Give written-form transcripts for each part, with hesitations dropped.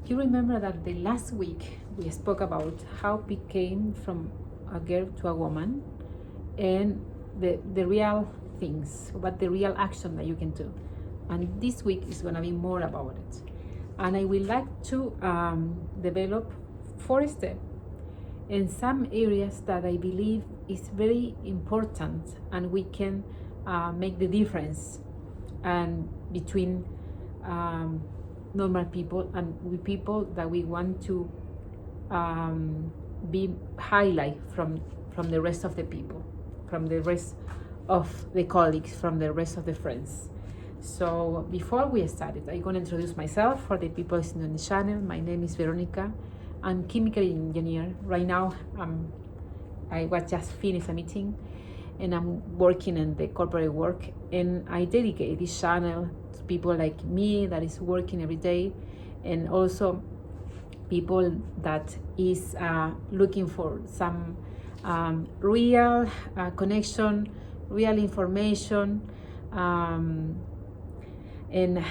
You remember that the last week we spoke about how we came from a girl to a woman, and the real things, but the real action that you can do. And this week is going to be more about it. And I would like to develop 4 steps in some areas that I believe is very important, and we can make the difference and between normal people and with people that we want to be highlight from the rest of the people, from the rest of the colleagues, from the rest of the friends. So before we started, I'm going to introduce myself for the people listening on the channel. My name is Veronica. I'm chemical engineer. Right now, I was just finished a meeting, and I'm working in the corporate work, and I dedicate this channel to people like me that is working every day, and also people that is looking for some real connection, real information, and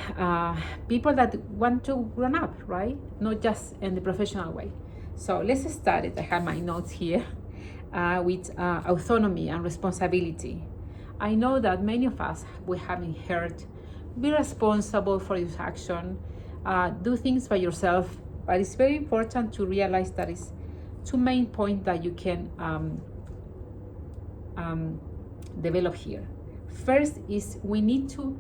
people that want to grow up, right? Not just in the professional way. So let's start it. I have my notes here with autonomy and responsibility. I know that many of us, we have heard, be responsible for your action, do things by yourself, but it's very important to realize that it's 2 main points that you can develop here. First is we need to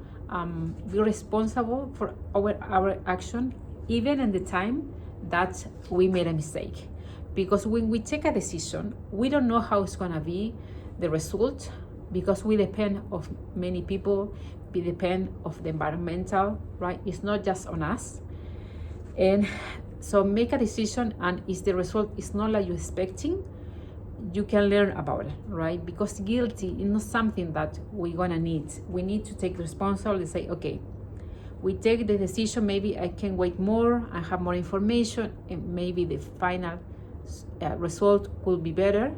be responsible for our action, even in the time that we made a mistake. Because when we take a decision, we don't know how it's gonna be the result, because we depend of many people, we depend of the environmental, right? It's not just on us. And so make a decision, and if the result is not like you're expecting, you can learn about it, right? Because guilty is not something that we're gonna need. We need to take responsibility and say, okay, we take the decision, maybe I can wait more and have more information, and maybe the final result could be better,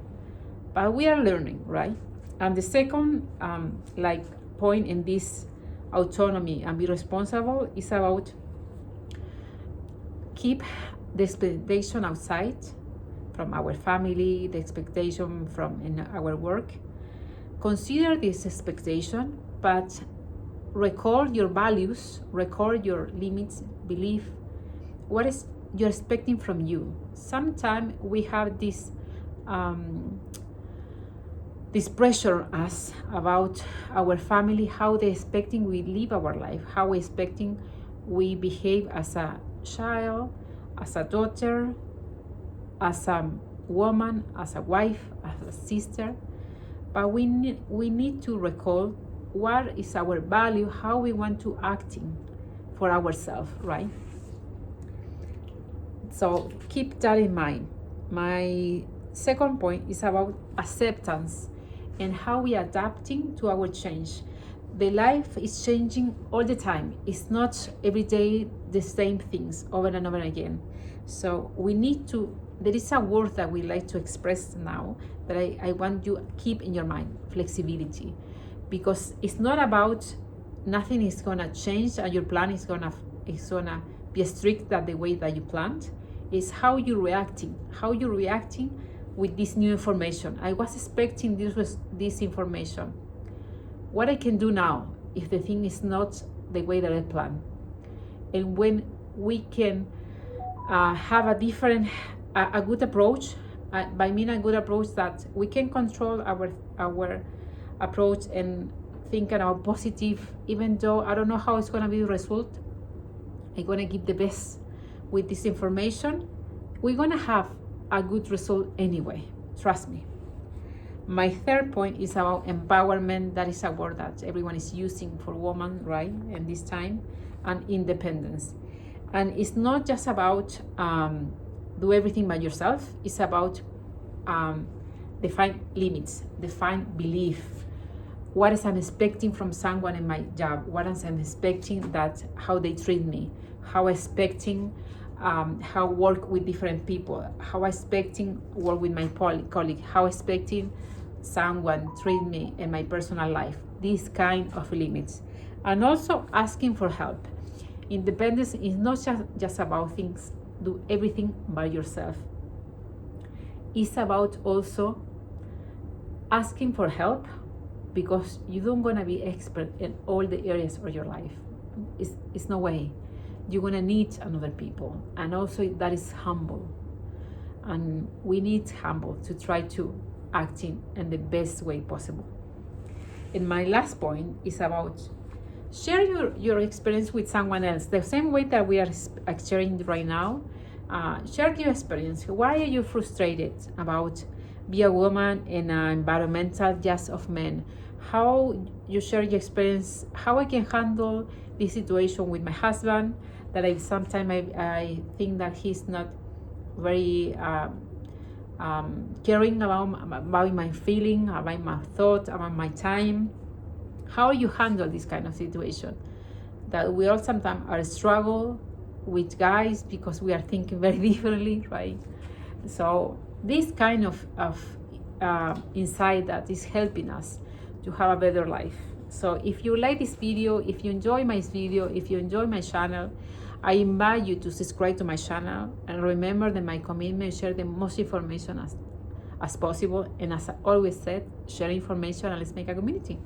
but we are learning, right? And the second point in this autonomy and be responsible is about keep the expectation outside from our family, the expectation from in our work. Consider this expectation, but record your values, record your limits, believe what is you're expecting from you. Sometimes we have this pressure on us about our family, how they expecting we live our life, how we expecting we behave as a child, as a daughter, as a woman, as a wife, as a sister. But we need to recall what is our value, how we want to acting for ourselves, right? So keep that in mind. My second point is about acceptance and how we adapting to our change. The life is changing all the time. It's not every day the same things over and over again. So we need to, there is a word that we like to express now that I want you to keep in your mind, flexibility. Because it's not about nothing is gonna change and your plan is gonna be strict that the way that you planned. It's how you're reacting with this new information. I was expecting this information. What I can do now if the thing is not the way that I planned? And when we can have a different, a good approach, by mean a good approach that we can control our approach and think about positive, even though I don't know how it's gonna be the result. I'm gonna give the best with this information. We're gonna have a good result anyway, trust me. My third point is about empowerment. That is a word that everyone is using for women, right, in this time, and independence. And it's not just about do everything by yourself. It's about define limits, define belief. What is I'm expecting from someone in my job? What is I'm expecting that how they treat me? How expecting how work with different people? How expecting work with my colleague? How expecting someone treat me in my personal life? These kind of limits. And also asking for help. Independence is not just about things do everything by yourself. It's about also asking for help, because you don't gonna be expert in all the areas of your life. It's no way. You're gonna need another people, and also that is humble. And we need humble to try to acting in the best way possible. And my last point is about share your experience with someone else. The same way that we are sharing right now, share your experience. Why are you frustrated about be a woman in an environmental just of men? How you share your experience, how I can handle this situation with my husband, that I sometimes I think that he's not very caring about my feeling, about my thought, about my time. How you handle this kind of situation? That we all sometimes are struggle with guys because we are thinking very differently, right? So this kind of insight that is helping us to have a better life. So if you like this video, if you enjoy my video, if you enjoy my channel, I invite you to subscribe to my channel, and remember that my commitment is share the most information as possible. And as I always said, share information and let's make a community.